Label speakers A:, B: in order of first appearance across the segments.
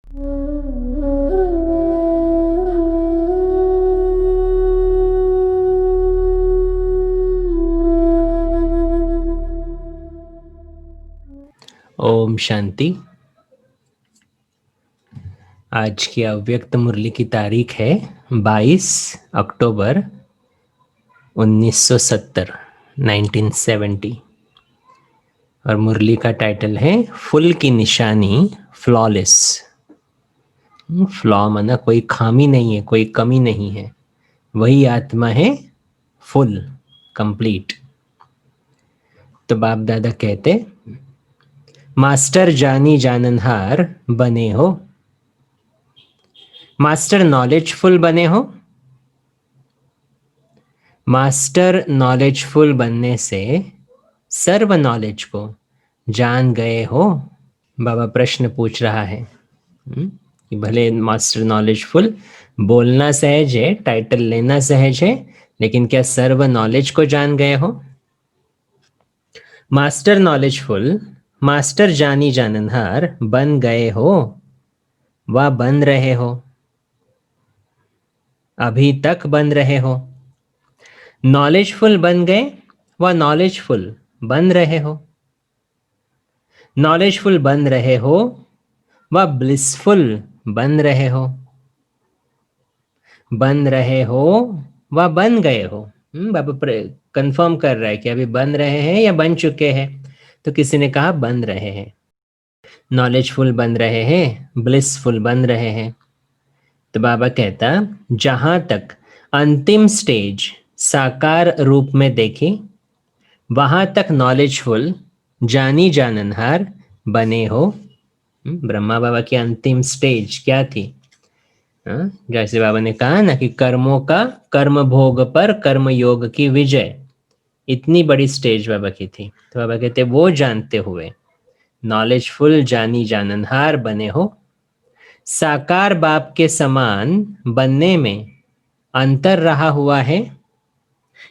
A: ओम शांति। आज की अव्यक्त मुरली की तारीख है 22 अक्टूबर 1970 1970 और मुरली का टाइटल है फुल की निशानी फ्लॉलेस। फ्लॉ माना कोई खामी नहीं है, कोई कमी नहीं है, वही आत्मा है फुल, कंप्लीट। तो बाप दादा कहते मास्टर जानी जाननहार बने हो, मास्टर नॉलेजफुल बने हो। मास्टर नॉलेजफुल बनने से सर्व नॉलेज को जान गए हो। बाबा प्रश्न पूछ रहा है कि भले मास्टर नॉलेजफुल बोलना सहज है, टाइटल लेना सहज है, लेकिन क्या सर्व नॉलेज को जान गए हो? मास्टर नॉलेजफुल, मास्टर जानी जाननहार बन गए हो व बन रहे हो, अभी तक बन रहे हो। नॉलेजफुल बन गए व नॉलेजफुल बन रहे हो, नॉलेजफुल बन रहे हो व ब्लिसफुल बन रहे हो, बन रहे हो व बन गए हो। बाबा कंफर्म कर रहा है कि अभी बन रहे हैं या बन चुके हैं। तो किसी ने कहा बन रहे हैं, नॉलेजफुल बन रहे हैं, ब्लिसफुल बन रहे हैं। तो बाबा कहता जहां तक अंतिम स्टेज साकार रूप में देखी, वहां तक नॉलेजफुल जानी जाननहार बने हो। ब्रह्मा बाबा की अंतिम स्टेज क्या थी? जैसे बाबा ने कहा ना कि कर्मों का कर्म भोग पर कर्म योग की विजय, इतनी बड़ी स्टेज बाबा की थी। तो बाबा कहते वो जानते हुए नॉलेजफुल जानी जाननहार बने हो। साकार बाप के समान बनने में अंतर रहा हुआ है,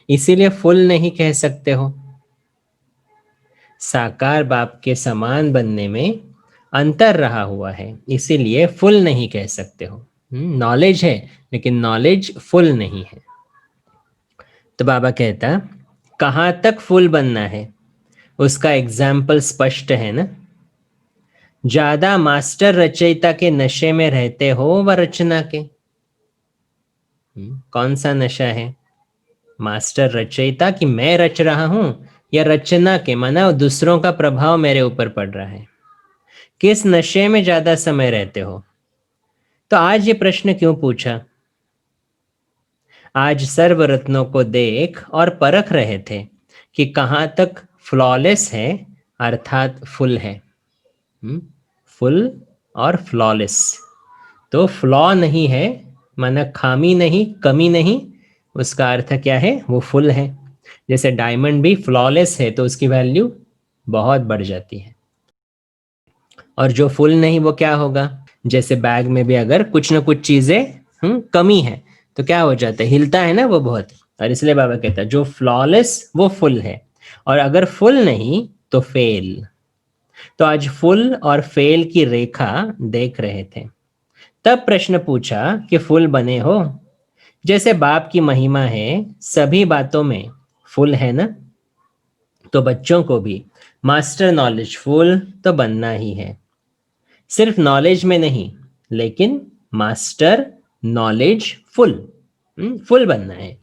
A: इसीलिए फुल नहीं कह सकते हो। साकार बाप के समान बनने में अंतर रहा हुआ है, इसीलिए फुल नहीं कह सकते हो। नॉलेज है लेकिन नॉलेज फुल नहीं है। तो बाबा कहता कहाँ तक फुल बनना है, उसका एग्जाम्पल स्पष्ट है ना। ज्यादा मास्टर रचयिता के नशे में रहते हो व रचना के। कौन सा नशा है? मास्टर रचयिता कि मैं रच रहा हूं, या रचना के माना दूसरों का प्रभाव मेरे ऊपर पड़ रहा है। किस नशे में ज्यादा समय रहते हो? तो आज ये प्रश्न क्यों पूछा? आज सर्व रत्नों को देख और परख रहे थे कि कहां तक फ्लॉलेस है, अर्थात फुल है। फुल और फ्लॉलेस। तो फ्लॉ नहीं है माना खामी नहीं, कमी नहीं, उसका अर्थ क्या है? वो फुल है। जैसे डायमंड भी फ्लॉलेस है तो उसकी वैल्यू बहुत बढ़ जाती है, और जो फुल नहीं वो क्या होगा? जैसे बैग में भी अगर कुछ ना कुछ चीजें कमी है तो क्या हो जाता है? हिलता है ना वो बहुत। और इसलिए बाबा कहता है जो फ्लॉलेस वो फुल है, और अगर फुल नहीं तो फेल। तो आज फुल और फेल की रेखा देख रहे थे, तब प्रश्न पूछा कि फुल बने हो। जैसे बाप की महिमा है सभी बातों में फुल है ना, तो बच्चों को भी मास्टर नॉलेज फुल तो बनना ही है। सिर्फ नॉलेज में नहीं, लेकिन मास्टर नॉलेज फुल, फुल बनना है।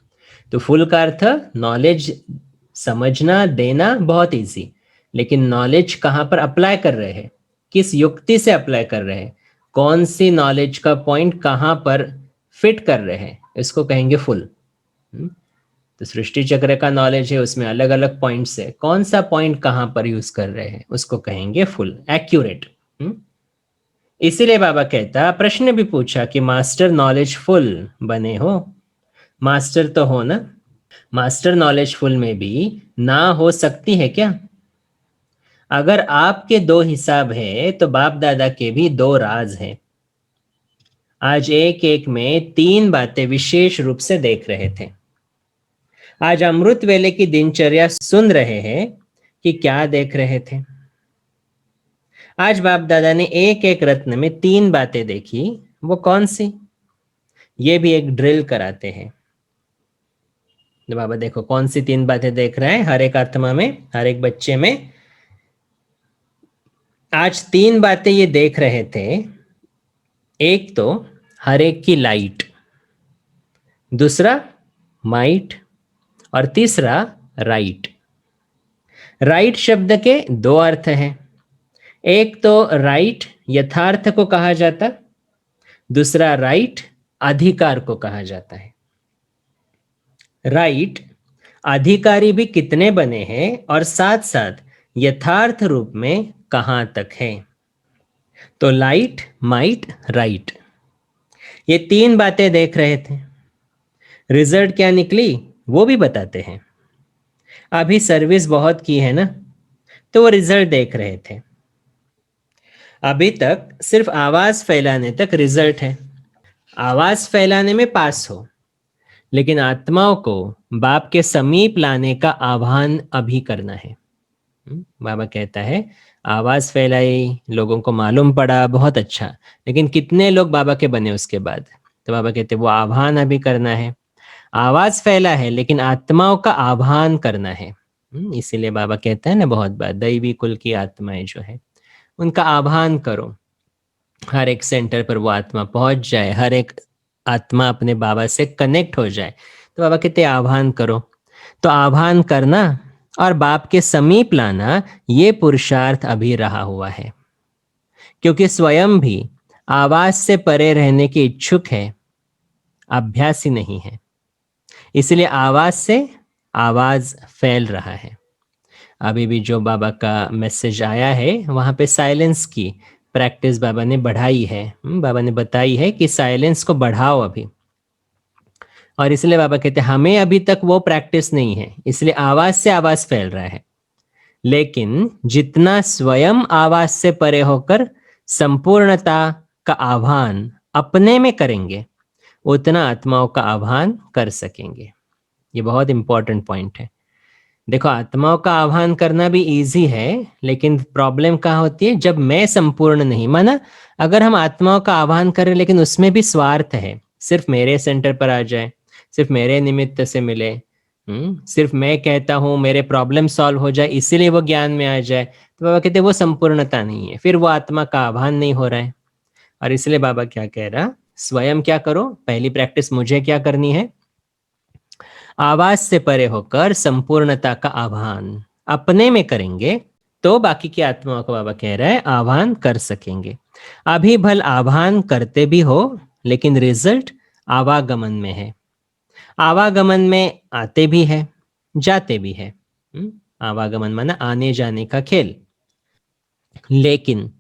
A: तो फुल का अर्थ नॉलेज समझना देना बहुत इजी, लेकिन नॉलेज कहाँ पर अप्लाई कर रहे हैं, किस युक्ति से अप्लाई कर रहे हैं, कौन सी नॉलेज का पॉइंट कहाँ पर फिट कर रहे हैं, इसको कहेंगे फुल। तो सृष्टि चक्र का नॉलेज है, उसमें अलग अलग पॉइंट्स है, कौन सा पॉइंट कहाँ पर यूज कर रहे हैं उसको कहेंगे फुल, एक्यूरेट। इसीलिए बाबा कहता प्रश्न भी पूछा कि मास्टर नॉलेज फुल बने हो। मास्टर तो हो ना, मास्टर नॉलेज फुल में भी ना हो सकती है क्या? अगर आपके दो हिसाब है तो बाप दादा के भी दो राज हैं। आज एक एक में तीन बातें विशेष रूप से देख रहे थे। आज अमृत वेले की दिनचर्या सुन रहे हैं कि क्या देख रहे थे। आज बाप दादा ने एक एक रत्न में 3 बातें देखी, वो कौन सी? ये भी एक ड्रिल कराते हैं। तो बाबा देखो कौन सी 3 बातें देख रहे हैं हर एक आत्मा में, हर एक बच्चे में। आज 3 बातें ये देख रहे थे। एक तो हर एक की लाइट, दूसरा माइट, और तीसरा राइट। राइट शब्द के 2 अर्थ हैं। एक तो राइट यथार्थ को कहा जाता, दूसरा राइट अधिकार को कहा जाता है। राइट अधिकारी भी कितने बने हैं और साथ साथ यथार्थ रूप में कहां तक है। तो लाइट, माइट, राइट, ये 3 बातें देख रहे थे। रिजल्ट क्या निकली वो भी बताते हैं। अभी सर्विस बहुत की है ना, तो वो रिजल्ट देख रहे थे। अभी तक सिर्फ आवाज फैलाने तक रिजल्ट है। आवाज फैलाने में पास हो, लेकिन आत्माओं को बाप के समीप लाने का आह्वान अभी करना है। बाबा कहता है आवाज फैलाई, लोगों को मालूम पड़ा, बहुत अच्छा, लेकिन कितने लोग बाबा के बने उसके बाद? तो बाबा कहते वो आह्वान अभी करना है। आवाज फैला है लेकिन आत्माओं का आह्वान करना है। इसीलिए बाबा कहता है ना बहुत बार, दैवी कुल की आत्माएं जो है उनका आह्वान करो। हर एक सेंटर पर वो आत्मा पहुंच जाए, हर एक आत्मा अपने बाबा से कनेक्ट हो जाए। तो बाबा कहते आह्वान करो। तो आह्वान करना और बाप के समीप लाना, ये पुरुषार्थ अभी रहा हुआ है, क्योंकि स्वयं भी आवाज से परे रहने के इच्छुक है, अभ्यासी नहीं है। इसलिए आवाज से आवाज फैल रहा है। अभी भी जो बाबा का मैसेज आया है वहाँ पे साइलेंस की प्रैक्टिस बाबा ने बढ़ाई है। बाबा ने बताई है कि साइलेंस को बढ़ाओ अभी। और इसलिए बाबा कहते हैं हमें अभी तक वो प्रैक्टिस नहीं है, इसलिए आवाज से आवाज फैल रहा है। लेकिन जितना स्वयं आवाज से परे होकर संपूर्णता का आह्वान अपने में करेंगे, उतना आत्माओं का आह्वान कर सकेंगे। ये बहुत इंपॉर्टेंट पॉइंट है। देखो आत्माओं का आह्वान करना भी इजी है, लेकिन प्रॉब्लम कहाँ होती है? जब मैं संपूर्ण नहीं माना। अगर हम आत्माओं का आह्वान करें लेकिन उसमें भी स्वार्थ है, सिर्फ मेरे सेंटर पर आ जाए, सिर्फ मेरे निमित्त से मिले, सिर्फ मैं कहता हूँ मेरे प्रॉब्लम सॉल्व हो जाए इसीलिए वो ज्ञान में आ जाए, तो बाबा कहते वो संपूर्णता नहीं है, फिर वो आत्मा का आह्वान नहीं हो रहा है। और इसलिए बाबा क्या कह रहा, स्वयं क्या करो, पहली प्रैक्टिस मुझे क्या करनी है? आवाज से परे होकर संपूर्णता का आह्वान अपने में करेंगे तो बाकी की आत्माओं को बाबा कह रहा है आह्वान कर सकेंगे। अभी भल आह्वान करते भी हो, लेकिन रिजल्ट आवागमन में है। आवागमन में आते भी है, जाते भी है। आवागमन माना आने जाने का खेल। लेकिन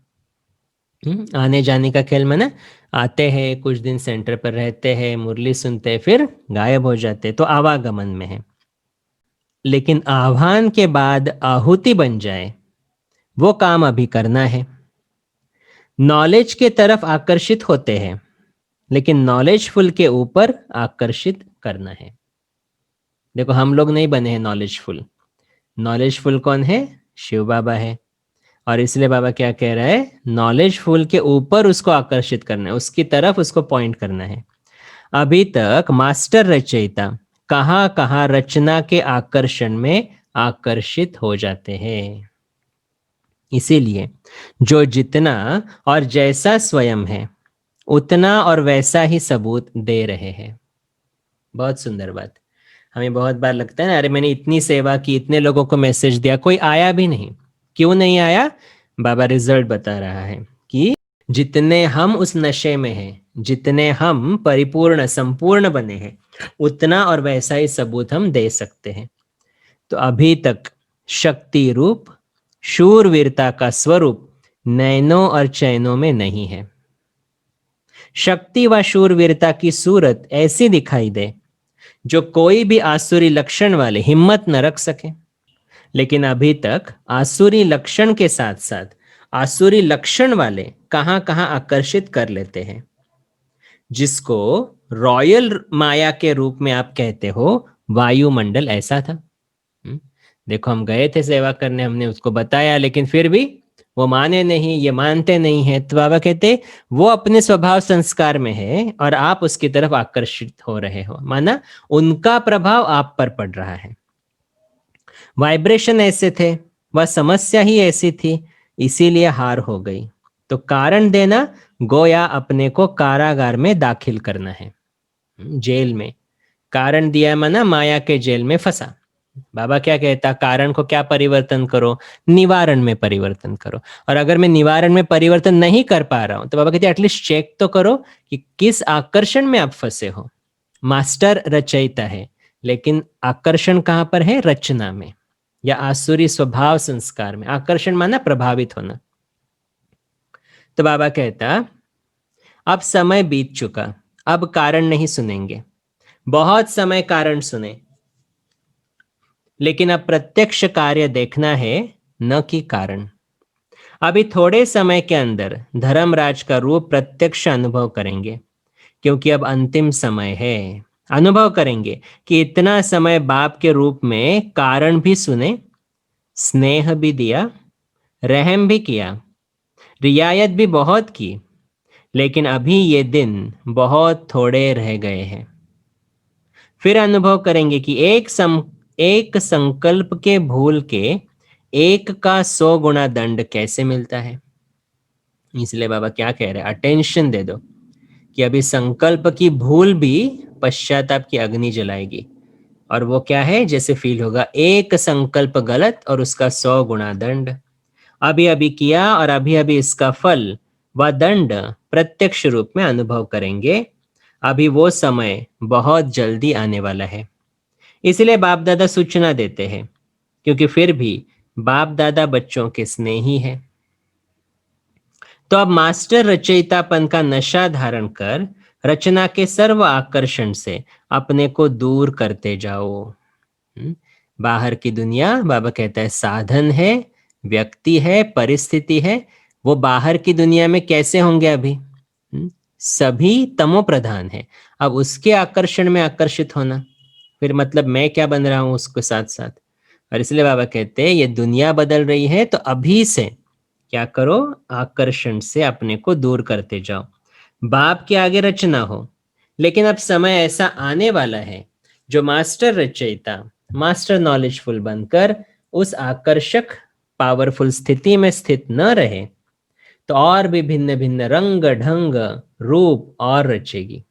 A: आने जाने का खेल माना आते हैं, कुछ दिन सेंटर पर रहते हैं, मुरली सुनते हैं, फिर गायब हो जाते, तो आवागमन में है। लेकिन आह्वान के बाद आहुति बन जाए, वो काम अभी करना है। नॉलेज के तरफ आकर्षित होते हैं, लेकिन नॉलेजफुल के ऊपर आकर्षित करना है। देखो हम लोग नहीं बने हैं नॉलेजफुल। नॉलेजफुल कौन है? शिव बाबा है। और इसलिए बाबा क्या कह रहा है, नॉलेजफुल के ऊपर उसको आकर्षित करना है, उसकी तरफ उसको पॉइंट करना है। अभी तक मास्टर रचयिता कहाँ कहाँ रचना के आकर्षण में आकर्षित हो जाते हैं। इसीलिए जो जितना और जैसा स्वयं है उतना और वैसा ही सबूत दे रहे हैं। बहुत सुंदर बात। हमें बहुत बार लगता है ना, अरे मैंने इतनी सेवा की, इतने लोगों को मैसेज दिया, कोई आया भी नहीं। क्यों नहीं आया? बाबा रिजल्ट बता रहा है कि जितने हम उस नशे में हैं, जितने हम परिपूर्ण संपूर्ण बने हैं, उतना और वैसा ही सबूत हम दे सकते हैं। तो अभी तक शक्ति रूप शूरवीरता का स्वरूप नैनों और चैनों में नहीं है। शक्ति व शूरवीरता की सूरत ऐसी दिखाई दे जो कोई भी आसुरी लक्षण वाले हिम्मत न रख सके। लेकिन अभी तक आसुरी लक्षण के साथ साथ आसुरी लक्षण वाले कहां कहां आकर्षित कर लेते हैं। जिसको रॉयल माया के रूप में आप कहते हो, वायुमंडल ऐसा था। देखो हम गए थे सेवा करने, हमने उसको बताया, लेकिन फिर भी वो माने नहीं, ये मानते नहीं है। तो बाबा कहते वो अपने स्वभाव संस्कार में है और आप उसकी तरफ आकर्षित हो रहे हो, माना उनका प्रभाव आप पर पड़ रहा है। वाइब्रेशन ऐसे थे, वह समस्या ही ऐसी थी, इसीलिए हार हो गई। तो कारण देना गोया अपने को कारागार में दाखिल करना है, जेल में। कारण दिया माना माया के जेल में फंसा। बाबा क्या कहता, कारण को क्या परिवर्तन करो, निवारण में परिवर्तन करो। और अगर मैं निवारण में परिवर्तन नहीं कर पा रहा हूं तो बाबा कहते एटलीस्ट चेक तो करो कि किस आकर्षण में आप फंसे हो। मास्टर रचयिता है, लेकिन आकर्षण कहां पर है, रचना में या आसुरी स्वभाव संस्कार में। आकर्षण माना प्रभावित होना। तो बाबा कहता अब समय बीत चुका, अब कारण नहीं सुनेंगे। बहुत समय कारण सुने, लेकिन अब प्रत्यक्ष कार्य देखना है, न कि कारण। अभी थोड़े समय के अंदर धर्मराज का रूप प्रत्यक्ष अनुभव करेंगे, क्योंकि अब अंतिम समय है। अनुभव करेंगे कि इतना समय बाप के रूप में कारण भी सुने, स्नेह भी दिया, रहम भी किया, रियायत भी बहुत की, लेकिन अभी ये दिन बहुत थोड़े रह गए हैं। फिर अनुभव करेंगे कि एक संकल्प के भूल के एक का 100 गुना दंड कैसे मिलता है। इसलिए बाबा क्या कह रहे हैं, अटेंशन दे दो कि अभी संकल्प की भूल भी पश्चाताप की अग्नि जलाएगी। और वो क्या है, जैसे फील होगा एक संकल्प गलत और उसका 100 गुना दंड। अभी अभी किया और अभी अभी इसका फल व दंड प्रत्यक्ष रूप में अनुभव करेंगे। अभी वो समय बहुत जल्दी आने वाला है। इसलिए बाप दादा सूचना देते हैं, क्योंकि फिर भी बाप दादा बच्चों के स्नेही है। तो अब मास्टर रचयितापन का नशा धारण कर रचना के सर्व आकर्षण से अपने को दूर करते जाओ। बाहर की दुनिया बाबा कहता है साधन है, व्यक्ति है, परिस्थिति है। वो बाहर की दुनिया में कैसे होंगे अभी, सभी तमो प्रधान है। अब उसके आकर्षण में आकर्षित होना, फिर मतलब मैं क्या बन रहा हूं उसके साथ साथ। और इसलिए बाबा कहते हैं ये दुनिया बदल रही है, तो अभी से क्या करो, आकर्षण से अपने को दूर करते जाओ। बाप के आगे रचना हो, लेकिन अब समय ऐसा आने वाला है जो मास्टर रचयिता, मास्टर नॉलेजफुल बनकर उस आकर्षक पावरफुल स्थिति में स्थित न रहे, तो और भी भिन्न भिन्न रंग ढंग रूप और रचेगी।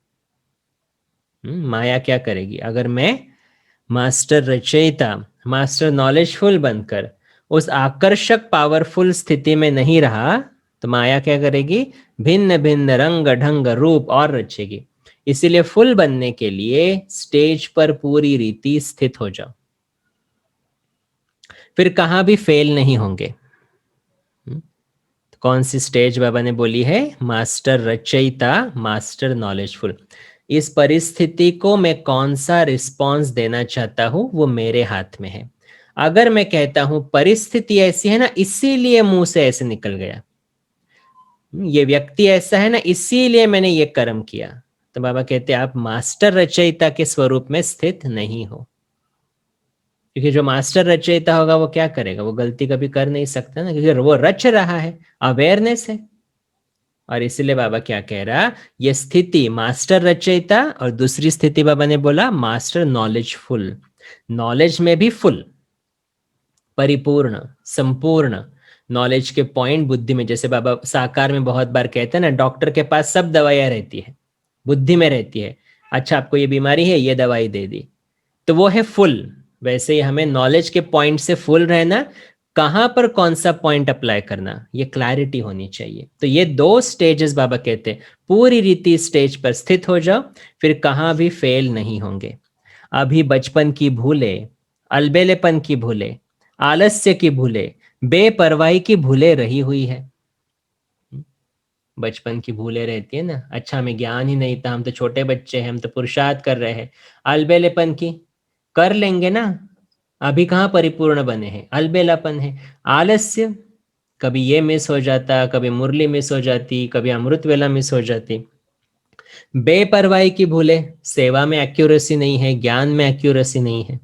A: माया क्या करेगी, अगर मैं मास्टर रचयिता, मास्टर नॉलेजफुल बनकर उस आकर्षक पावरफुल स्थिति में नहीं रहा, तो माया क्या करेगी, भिन्न भिन्न रंग ढंग रूप और रचेगी। इसीलिए फुल बनने के लिए स्टेज पर पूरी रीति स्थित हो जाओ, फिर कहां भी फेल नहीं होंगे। तो कौन सी स्टेज बाबा ने बोली है, मास्टर रचयिता, मास्टर नॉलेजफुल। इस परिस्थिति को मैं कौन सा रिस्पॉन्स देना चाहता हूं वो मेरे हाथ में है। अगर मैं कहता हूं परिस्थिति ऐसी है ना इसीलिए मुंह से ऐसे निकल गया, ये व्यक्ति ऐसा है ना इसीलिए मैंने ये कर्म किया, तो बाबा कहते हैं आप मास्टर रचयिता के स्वरूप में स्थित नहीं हो। क्योंकि जो मास्टर रचयिता होगा वो क्या करेगा, वो गलती कभी कर नहीं सकता ना, क्योंकि वो रच रहा है, अवेयरनेस है। और इसलिए बाबा क्या कह रहा, ये स्थिति मास्टर रचयिता और दूसरी स्थिति बाबा ने बोला मास्टर नॉलेजफुल। नॉलेज में भी फुल, परिपूर्ण, संपूर्ण नॉलेज के पॉइंट बुद्धि में। जैसे बाबा साकार में बहुत बार कहते हैं ना, डॉक्टर के पास सब दवाइयां रहती है, बुद्धि में रहती है। अच्छा आपको ये बीमारी है, ये दवाई दे दी, तो वो है फुल। वैसे ही हमें नॉलेज के पॉइंट से फुल रहना, कहां पर कौन सा पॉइंट अप्लाई करना, ये क्लैरिटी होनी चाहिए। तो ये दो स्टेजेस बाबा कहते हैं, पूरी रीति स्टेज पर स्थित हो जाओ, फिर कहां भी फेल नहीं होंगे। अभी बचपन की भूले, अलबेलेपन की भूले, आलस्य की भूले, बेपरवाही की भूले रही हुई है। बचपन की भूले रहती है ना, अच्छा हमें ज्ञान ही नहीं था, हम तो छोटे बच्चे हैं, हम तो पुरुषार्थ कर रहे हैं। अलबेलेपन की कर लेंगे ना, अभी कहाँ परिपूर्ण बने हैं, अलबेलापन है। आलस्य, कभी ये मिस हो जाता, कभी मुरली मिस हो जाती, कभी अमृत वेला मिस हो जाती। बेपरवाही की भूले, सेवा में एक्यूरेसी नहीं है, ज्ञान में एक्यूरेसी नहीं है।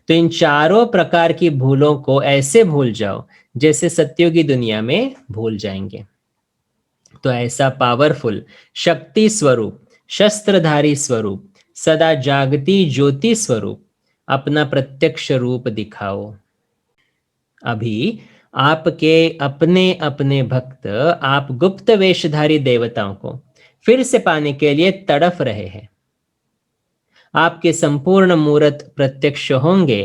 A: तो इन चारों प्रकार की भूलों को ऐसे भूल जाओ जैसे सत्युगी दुनिया में भूल जाएंगे। तो ऐसा पावरफुल शक्ति स्वरूप, शस्त्रधारी स्वरूप, सदा जागती ज्योति स्वरूप अपना प्रत्यक्ष रूप दिखाओ। अभी आपके अपने अपने भक्त आप गुप्त वेशधारी देवताओं को फिर से पाने के लिए तड़फ रहे हैं। आपके संपूर्ण मूर्त प्रत्यक्ष होंगे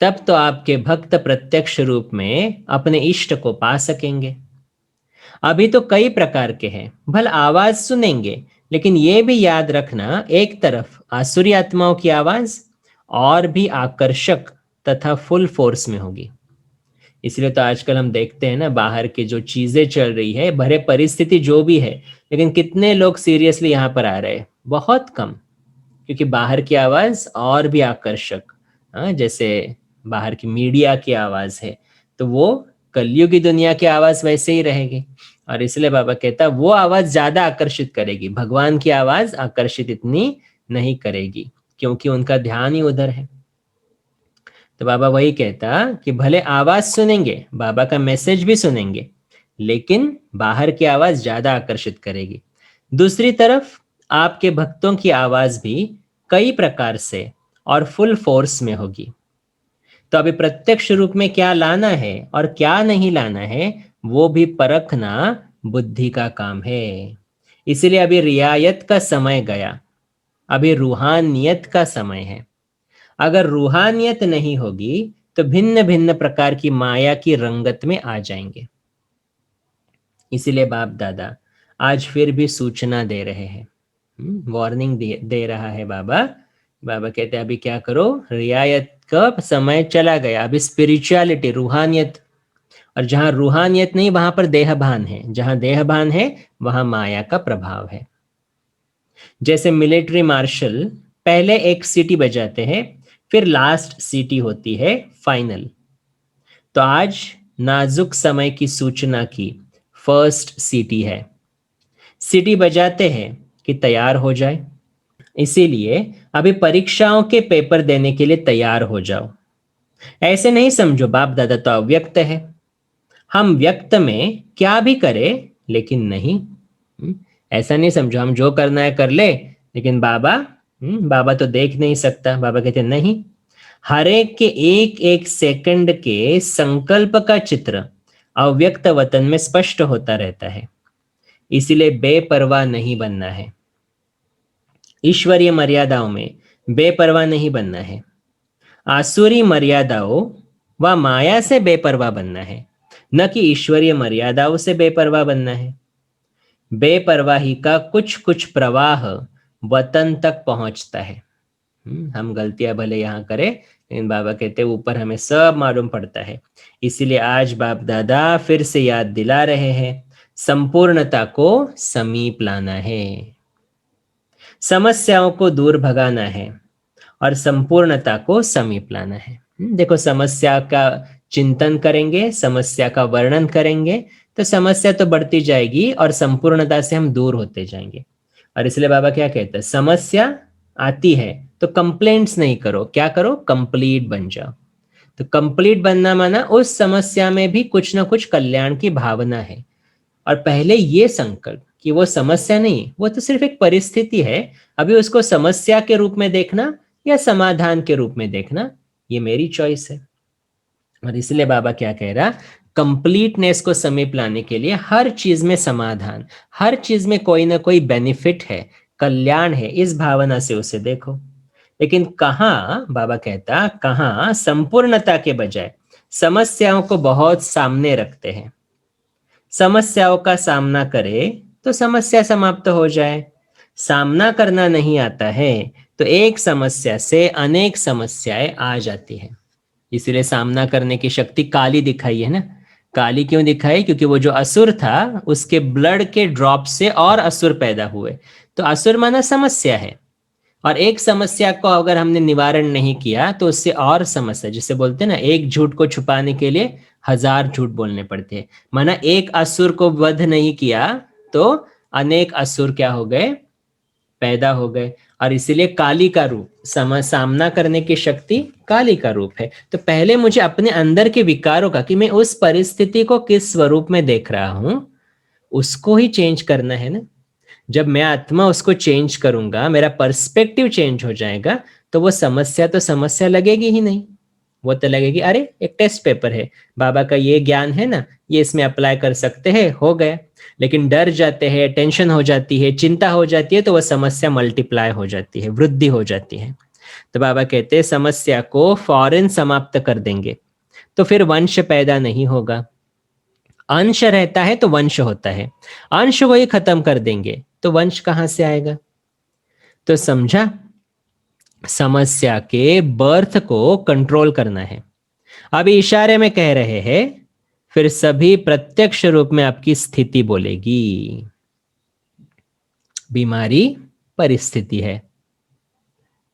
A: तब तो आपके भक्त प्रत्यक्ष रूप में अपने इष्ट को पा सकेंगे। अभी तो कई प्रकार के हैं, भला आवाज सुनेंगे, लेकिन ये भी याद रखना, एक तरफ आसुरी आत्माओं की आवाज और भी आकर्षक तथा फुल फोर्स में होगी। इसलिए तो आजकल हम देखते हैं ना, बाहर की जो चीजें चल रही है, भरे परिस्थिति जो भी है, लेकिन कितने लोग सीरियसली यहाँ पर आ रहे हैं? बहुत कम। क्योंकि बाहर की आवाज और भी आकर्षक, जैसे बाहर की मीडिया की आवाज है, तो वो कलयुग की दुनिया की आवाज वैसे ही रहेगी। और इसलिए बाबा कहता है वो आवाज ज्यादा आकर्षित करेगी, भगवान की आवाज आकर्षित इतनी नहीं करेगी, क्योंकि उनका ध्यान ही उधर है। तो बाबा वही कहता कि भले आवाज सुनेंगे, बाबा का मैसेज भी सुनेंगे, लेकिन बाहर की आवाज ज्यादा आकर्षित करेगी। दूसरी तरफ आपके भक्तों की आवाज भी कई प्रकार से और फुल फोर्स में होगी। तो अभी प्रत्यक्ष रूप में क्या लाना है और क्या नहीं लाना है, वो भी परखना बुद्धि का काम है। इसलिए अभी रियायत का समय गया, अभी रूहानियत का समय है। अगर रूहानियत नहीं होगी तो भिन्न भिन्न प्रकार की माया की रंगत में आ जाएंगे। इसीलिए बाप दादा आज फिर भी सूचना दे रहे हैं, वार्निंग दे रहा है बाबा। बाबा कहते हैं अभी क्या करो, रियायत का समय चला गया, अभी स्पिरिचुअलिटी, रूहानियत, और जहां रूहानियत नहीं वहां पर देहभान है, जहां देहभान है वहां माया का प्रभाव है। जैसे मिलिट्री मार्शल पहले एक सीटी बजाते हैं, फिर लास्ट सीटी होती है फाइनल। तो आज नाजुक समय की सूचना की फर्स्ट सीटी है, सीटी बजाते हैं कि तैयार हो जाए। इसीलिए अभी परीक्षाओं के पेपर देने के लिए तैयार हो जाओ। ऐसे नहीं समझो बाप दादा तो अव्यक्त है, हम व्यक्त में क्या भी करें लेकिन नहीं। ऐसा नहीं समझो हम जो करना है कर ले, लेकिन बाबा तो देख नहीं सकता। बाबा कहते नहीं, हर एक के एक एक सेकंड के संकल्प का चित्र अव्यक्त वतन में स्पष्ट होता रहता है। इसीलिए बेपरवाह नहीं बनना है, ईश्वरीय मर्यादाओं में बेपरवाह नहीं बनना है, आसुरी मर्यादाओं व माया से बेपरवाह बनना है, न कि ईश्वरीय मर्यादाओं से बेपरवाह बनना है। बेपरवाही का कुछ कुछ प्रवाह वतन तक पहुंचता है। हम गलतियां भले यहाँ करें, लेकिन बाबा कहते हैं ऊपर हमें सब मालूम पड़ता है। इसीलिए आज बाप दादा फिर से याद दिला रहे हैं, संपूर्णता को समीप लाना है, समस्याओं को दूर भगाना है और संपूर्णता को समीप लाना है। देखो, समस्या का चिंतन करेंगे, समस्या का वर्णन करेंगे, तो समस्या तो बढ़ती जाएगी और संपूर्णता से हम दूर होते जाएंगे। और इसलिए बाबा क्या कहते हैं, समस्या आती है तो कंप्लेंट्स नहीं करो, क्या करो, कंप्लीट बन जाओ। तो कंप्लीट बनना माना उस समस्या में भी कुछ ना कुछ कल्याण की भावना है। और पहले ये संकल्प कि वो समस्या नहीं, वो तो सिर्फ एक परिस्थिति है, अभी उसको समस्या के रूप में देखना या समाधान के रूप में देखना, ये मेरी चॉइस है। और इसलिए बाबा क्या कह रहा, कंप्लीटनेस को समीप लाने के लिए हर चीज में समाधान, हर चीज में कोई ना कोई बेनिफिट है, कल्याण है, इस भावना से उसे देखो। लेकिन कहाँ, बाबा कहता, कहाँ संपूर्णता के बजाय समस्याओं को बहुत सामने रखते हैं। समस्याओं का सामना करे तो समस्या समाप्त हो जाए, सामना करना नहीं आता है तो एक समस्या से अनेक समस्याएं आ जाती हैं। इसीलिए सामना करने की शक्ति काली दिखाई है ना। काली क्यों दिखाई? क्योंकि वो जो असुर था उसके ब्लड के ड्रॉप से और असुर पैदा हुए। तो असुर माना समस्या है, और एक समस्या को अगर हमने निवारण नहीं किया तो उससे और समस्या, जिसे बोलते हैं ना, एक झूठ को छुपाने के लिए 1000 झूठ बोलने पड़ते हैं। माना एक असुर को वध नहीं किया तो अनेक असुर क्या हो गए, पैदा हो गए, और इसीलिए काली का रूप, सामना करने की शक्ति काली का रूप है। तो पहले मुझे अपने अंदर के विकारों का, कि मैं उस परिस्थिति को किस स्वरूप में देख रहा हूं, उसको ही चेंज करना है ना। जब मैं आत्मा उसको चेंज करूंगा, मेरा पर्सपेक्टिव चेंज हो जाएगा, तो वो समस्या तो समस्या लगेगी ही नहीं। वो तो लगेगी अरे एक टेस्ट पेपर है, बाबा का ये ज्ञान है ना, ये इसमें अप्लाई कर सकते हैं, हो गया। लेकिन डर जाते हैं, टेंशन हो जाती है, चिंता हो जाती है, तो वह समस्या मल्टीप्लाई हो जाती है, वृद्धि हो जाती है। तो बाबा कहते हैं समस्या को फौरन समाप्त कर देंगे तो फिर वंश पैदा नहीं होगा। अंश रहता है तो वंश होता है, अंश को ही खत्म कर देंगे तो वंश कहां से आएगा। तो समझा, समस्या के बर्थ को कंट्रोल करना है। अभी इशारे में कह रहे हैं, फिर सभी प्रत्यक्ष रूप में आपकी स्थिति बोलेगी। बीमारी परिस्थिति है,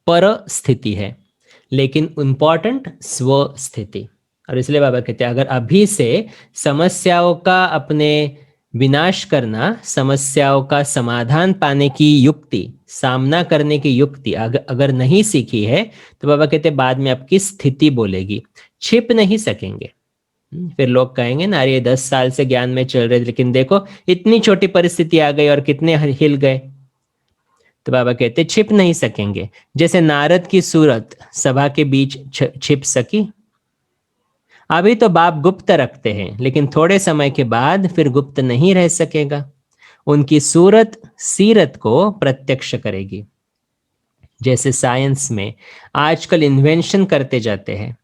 A: परिस्थिति है, लेकिन इंपॉर्टेंट स्व स्थिति। और इसलिए बाबा कहते हैं अगर अभी से समस्याओं का अपने विनाश करना, समस्याओं का समाधान पाने की युक्ति, सामना करने की युक्ति अगर नहीं सीखी है, तो बाबा कहते हैं बाद में आपकी स्थिति बोलेगी, छिप नहीं सकेंगे। फिर लोग कहेंगे ना, अरे 10 साल से ज्ञान में चल रहे थे, लेकिन देखो इतनी छोटी परिस्थिति आ गई और कितने हिल गए। तो बाबा कहते छिप नहीं सकेंगे। जैसे नारद की सूरत सभा के बीच छिप सकी। अभी तो बाप गुप्त रखते हैं, लेकिन थोड़े समय के बाद फिर गुप्त नहीं रह सकेगा। उनकी सूरत सीरत को प्रत्यक्ष करेगी। जैसे साइंस में आजकल इन्वेंशन करते जाते हैं,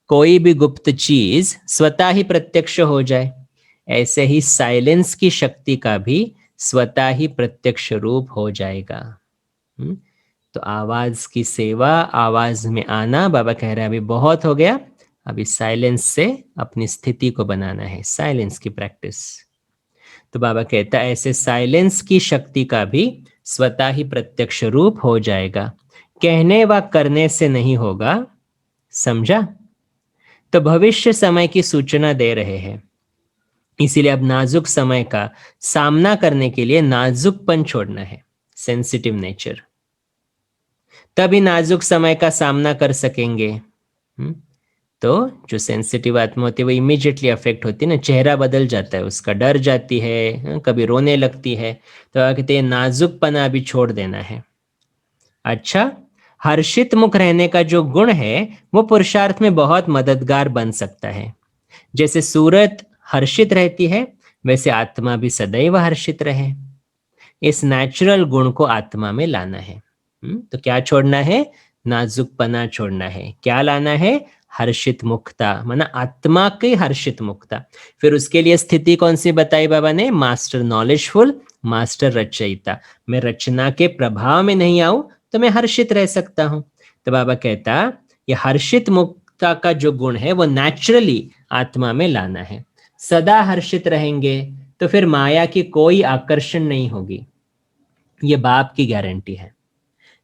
A: कोई भी गुप्त चीज स्वतः ही प्रत्यक्ष हो जाए, ऐसे ही साइलेंस की शक्ति का भी स्वतः ही प्रत्यक्ष रूप हो जाएगा। तो आवाज की सेवा, आवाज में आना, बाबा कह रहे हैं अभी बहुत हो गया, अभी साइलेंस से अपनी स्थिति को बनाना है, साइलेंस की प्रैक्टिस। तो बाबा कहता है ऐसे साइलेंस की शक्ति का भी स्वतः ही प्रत्यक्ष रूप हो जाएगा, कहने व करने से नहीं होगा। समझा। तो भविष्य समय की सूचना दे रहे हैं, इसीलिए अब नाजुक समय का सामना करने के लिए नाजुकपन छोड़ना है, सेंसिटिव नेचर, तभी नाजुक समय का सामना कर सकेंगे। तो जो सेंसिटिव आत्मा होती है वो इमीडिएटली अफेक्ट होती है ना, चेहरा बदल जाता है उसका, डर जाती है, कभी रोने लगती है। तो कहते हैं नाजुकपना अभी छोड़ देना है। अच्छा, हर्षित मुख रहने का जो गुण है वो पुरुषार्थ में बहुत मददगार बन सकता है। जैसे सूरत हर्षित रहती है, वैसे आत्मा भी सदैव हर्षित रहे। इस नेचुरल गुण को आत्मा में लाना है। तो क्या छोड़ना है? नाजुकपना छोड़ना है। क्या लाना है? हर्षित मुक्ता, माना आत्मा की हर्षित मुक्ता। फिर उसके लिए स्थिति कौन सी बताई बाबा ने? मास्टर नॉलेजफुल, मास्टर रचयिता। मैं रचना के प्रभाव में नहीं आऊं तो मैं हर्षित रह सकता हूं। तो बाबा कहता ये हर्षित मुक्ता का जो गुण है वो नेचुरली आत्मा में लाना है। सदा हर्षित रहेंगे तो फिर माया की कोई आकर्षण नहीं होगी, ये बाप की गारंटी है।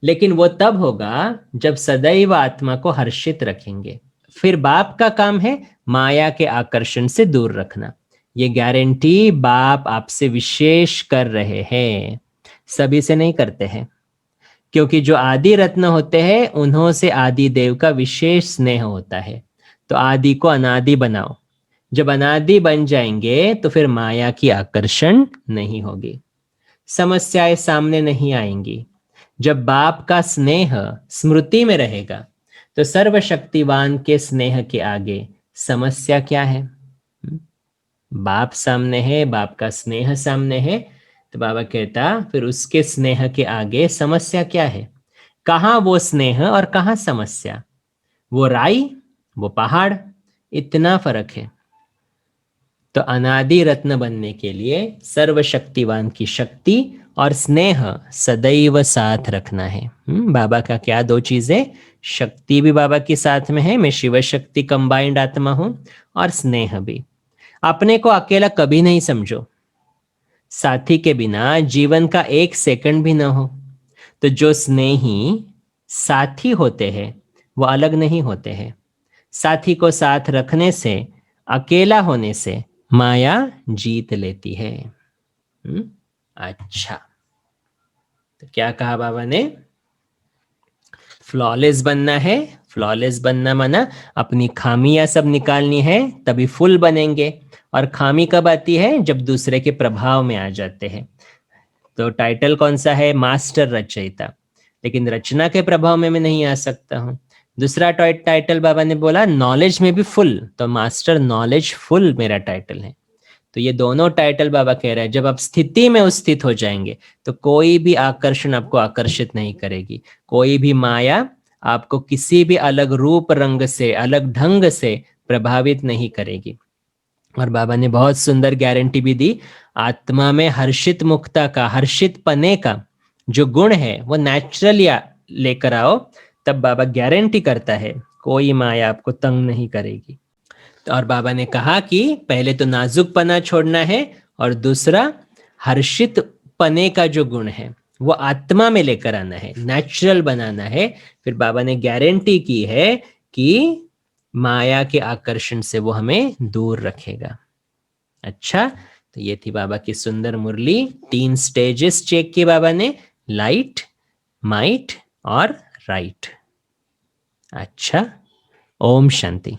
A: लेकिन वो तब होगा जब सदैव आत्मा को हर्षित रखेंगे। फिर बाप का काम है माया के आकर्षण से दूर रखना। ये गारंटी बाप आपसे विशेष कर रहे हैं, सभी से नहीं करते हैं। क्योंकि जो आदि रत्न होते हैं उन्हों से आदि देव का विशेष स्नेह होता है। तो आदि को अनादि बनाओ। जब अनादि बन जाएंगे तो फिर माया की आकर्षण नहीं होगी, समस्याएं सामने नहीं आएंगी। जब बाप का स्नेह स्मृति में रहेगा तो सर्वशक्तिवान के स्नेह के आगे समस्या क्या है? बाप सामने है, बाप का स्नेह सामने है, तो बाबा कहता फिर उसके स्नेह के आगे समस्या क्या है? कहाँ वो स्नेह और कहाँ समस्या? वो राई, वो पहाड़, इतना फर्क है। तो अनादि रत्न बनने के लिए सर्वशक्तिवान की शक्ति और स्नेह सदैव साथ रखना है। बाबा का क्या दो चीजें? शक्ति भी बाबा के साथ में है, मैं शिव शक्ति कंबाइंड आत्मा हूं, और स्नेह भी। अपने को अकेला कभी नहीं समझो, साथी के बिना जीवन का एक सेकंड भी ना हो। तो जो स्नेही साथी होते हैं वो अलग नहीं होते हैं। साथी को साथ रखने से, अकेला होने से माया जीत लेती है। अच्छा, तो क्या कहा बाबा ने? फ्लॉलेस बनना है। फ्लॉलेस बनना माना अपनी खामियां सब निकालनी है, तभी फुल बनेंगे। और खामी कब आती है? जब दूसरे के प्रभाव में आ जाते हैं। तो टाइटल कौन सा है? मास्टर रचयिता। लेकिन रचना के प्रभाव में मैं नहीं आ सकता हूँ। दूसरा टाइटल बाबा ने बोला नॉलेज में भी फुल, तो मास्टर नॉलेज फुल मेरा टाइटल है। तो ये दोनों टाइटल बाबा कह रहे हैं जब आप स्थिति में स्थित हो जाएंगे तो कोई भी आकर्षण आपको आकर्षित नहीं करेगी, कोई भी माया आपको किसी भी अलग रूप रंग से, अलग ढंग से प्रभावित नहीं करेगी। और बाबा ने बहुत सुंदर गारंटी भी दी, आत्मा में हर्षित मुक्ता का, हर्षित पने का जो गुण है वो नेचुरली लेकर आओ, तब बाबा गारंटी करता है कोई माया आपको तंग नहीं करेगी। और बाबा ने कहा कि पहले तो नाजुक पना छोड़ना है, और दूसरा हर्षित पने का जो गुण है वो आत्मा में लेकर आना है, नेचुरल बनाना है। फिर बाबा ने गारंटी की है कि माया के आकर्षण से वो हमें दूर रखेगा। अच्छा, तो ये थी बाबा की सुंदर मुरली। 3 स्टेजेस चेक किए बाबा ने, लाइट, माइट और राइट। अच्छा, ओम शांति।